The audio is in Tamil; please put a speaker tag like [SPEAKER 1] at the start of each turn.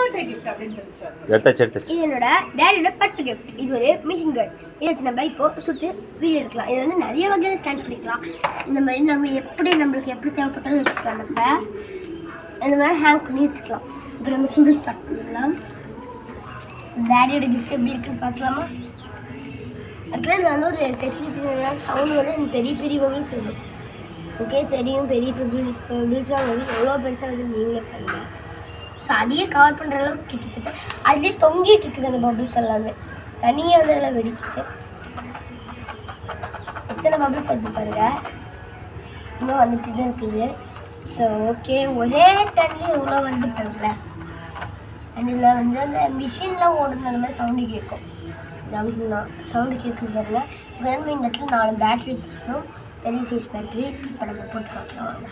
[SPEAKER 1] இது என்னோட டேடியோட பர்த்டே கிஃப்ட். இது ஒரு மிஷின் கன். இதை வச்சு நம்ம இப்போ சுட்டு வீடியோ எடுக்கலாம். இது வந்து நிறைய வகையில் ஸ்டாண்ட் பண்ணிக்கலாம். இந்த மாதிரி நம்ம நம்மளுக்கு எப்படி தேவைப்பட்டாலும் வச்சுக்கலாம். நம்ம இந்த மாதிரி ஹேங் பண்ணி வச்சுக்கலாம். இப்போ நம்ம சுடு ஸ்டார்ட் பண்ணிடலாம். டேடியோட கிஃப்ட் எப்படி இருக்குன்னு பார்க்கலாமா? ஆக்சுவலாக இது வந்து ஒரு ஃபெசிலிட்டி. சவுண்டு வந்து எனக்கு பெரிய பெரிய வகையில் சொல்லணும். ஓகே தெரியும், பெரிய பெருசாக வந்து எவ்வளோ பெருசாக வந்து நீங்களே பண்ணுங்கள். ஸோ அதையே கவர் பண்ணுற அளவுக்கு கிட்டத்தட்ட அதுலேயே தொங்கிட்டு இருக்குது அந்த பபிள்ஸ் எல்லாமே. தனியாக வந்து எல்லாம் வெடிக்குது. எத்தனை பபிள்ஸ் வந்து பாருங்கள், இன்னும் வந்துட்டு தான் இருக்குது. ஸோ ஓகே, ஒரே டைம்லேயே எவ்வளோ வந்து பாருங்களேன். அண்ட் இதில் வந்து அந்த மிஷின்லாம் ஓடுறது அந்த மாதிரி சவுண்டு கேட்கும். சவுண்டு கேட்குது பாருங்கள். இப்போ வந்து இந்த இடத்துல 4 பேட்ரி இருக்கணும், பெரிய சைஸ் பேட்ரி. இப்போ நம்ம போட்டு பார்க்கலாம் வாங்க.